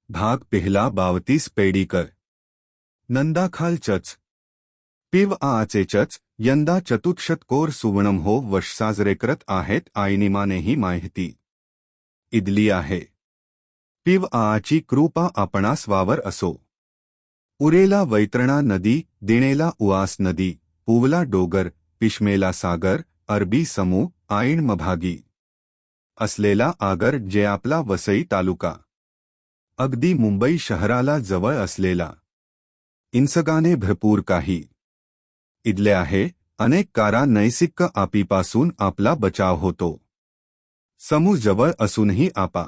भाग पहिला 32 पेडीकर नंदाखाल चच पिव आचे चच यंदा चतुष्शतकोर सुवर्णम हो वर्ष साजरे करत आहेत आईनिमानेही माहिती इदली आहे। पिव आची कृपा आपणास वावर असो। उरेला वैतरणा नदी, दिणेला उआस नदी, पुवला डोगर, पिशमेला सागर, अरबी समूह, आईण मभागी असलेला आगर जे आपला वसई तालुका अगदी मुंबई शहराला जवळ असलेला इंसगाने भरपूर काही इदले आहे। अनेक कारा नैसिक आपीपासून आपला बचाव होतो। समूह जवळ असूनही आपा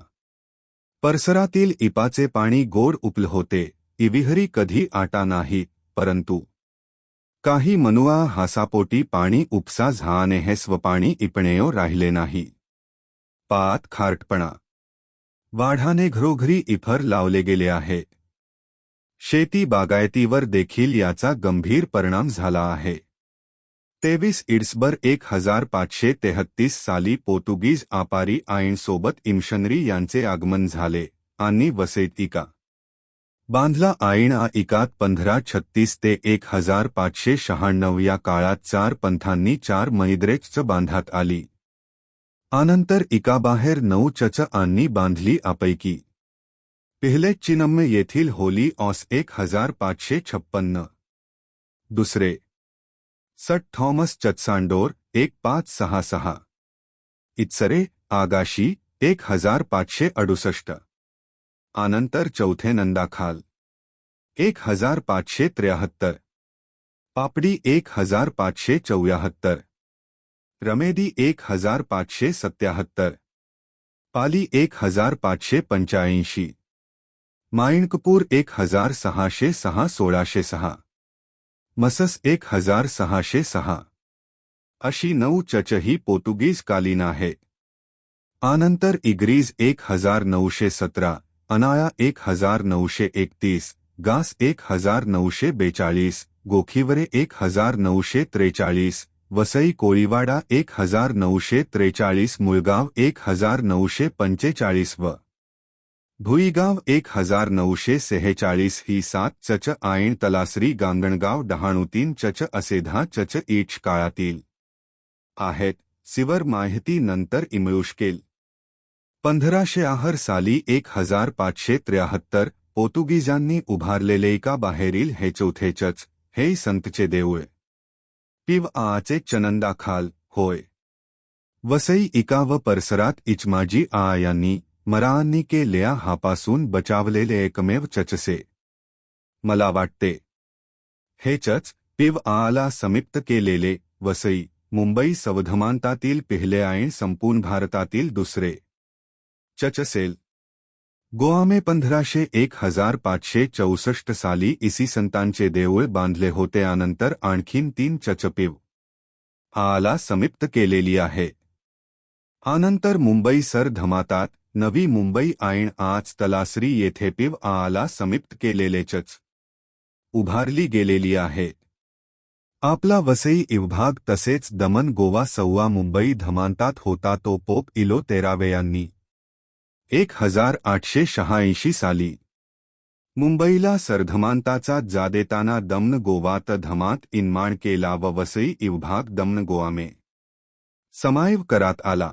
परिसरातील इपाचे पाणी गोड उपल होते। विहिरी कधी आटा नाही, परंतु काही मनुआ हासापोटी पाणी उपसा झाने हे स्वपाणी इपणेयो राहिले नाही। पात खारटपणा वाढाने घरोघरी इफर लावले गेले आहे। शेती बागायतीवर देखील याचा गंभीर परिणाम झाला आहे। 23 इड्सबर 1533 साली पोर्तुगीज आपारी आईणसोबत इमशनरी यांचे आगमन झाले आणि वसईत इका बांधला। आईण इकात 1536 ते 1596 या काळात 4 पंथांनी 4 महिद्रेच बांधण्यात आली। आनंतर इकाबाहेर 9 चच आणि बांधली। आपैकी पहिले चिनम्य येथील होली ऑस 1556, दुसरे सट थॉमस चचसांडोर 1566, इत्सरे आगाशी 1568, आनंतर चौथे नंदाखाल 1573, पापडी 1574, रमेदी 1577, पाली 1585, माइणकपूर 1606 1606, मसस 1606 अशी 9 चच ही पोर्तुगीज कालीन आहे। आनंतर इग्रीज 1917, अनाया 1931, गास 1942, गोखीवरे 1943, वसई कोळीवाडा 1943, मुळगाव 1945 व भुईगाव 1946 ही 7 चच आईण तलासरी गांगणगाव डहाणू 3 चच असे 10 चच ईच काळातील आहेत। सिवर माहिती नंतर इमळुशकेल 1508 साली 1573 पोर्तुगीजांनी उभारलेले इका बाहेरील हे चौथे चच हे संतचे देऊळ पिव आचे चनंदाखाल होय। वसई इका व परिसरात इचमाजी आ यांनी मरांनी केलेल्या हापासून बचावलेले एकमेव चचसे मला वाटते। हे चच पिव आला समीप्त केलेले वसई मुंबई संवधमानतातील पहिले आईण संपूर्ण भारतातील दुसरे चच असेल। गोवामे 1564 साली इसी संतांचे देऊळ बांधले होते। आनंतर आणखीन 3 चच पिव आला समीप्त केलेली आहे। आनंतर मुंबई सर धमातात नवी मुंबई आईण आज तलासरी येथे पिव आला समीप्त केलेले चच उभारली गेलेली आहे। आपला वसई विभाग तसेच दमन गोवा सव्वा मुंबई धमांतात होता तो पोप इलो 13 यांनी 1886 साली मुंबईला सरधमांताचा जादेताना दमन गोवात धमात इन्माण केला व वसई विभाग दमन गोवामे समाईव करात आला।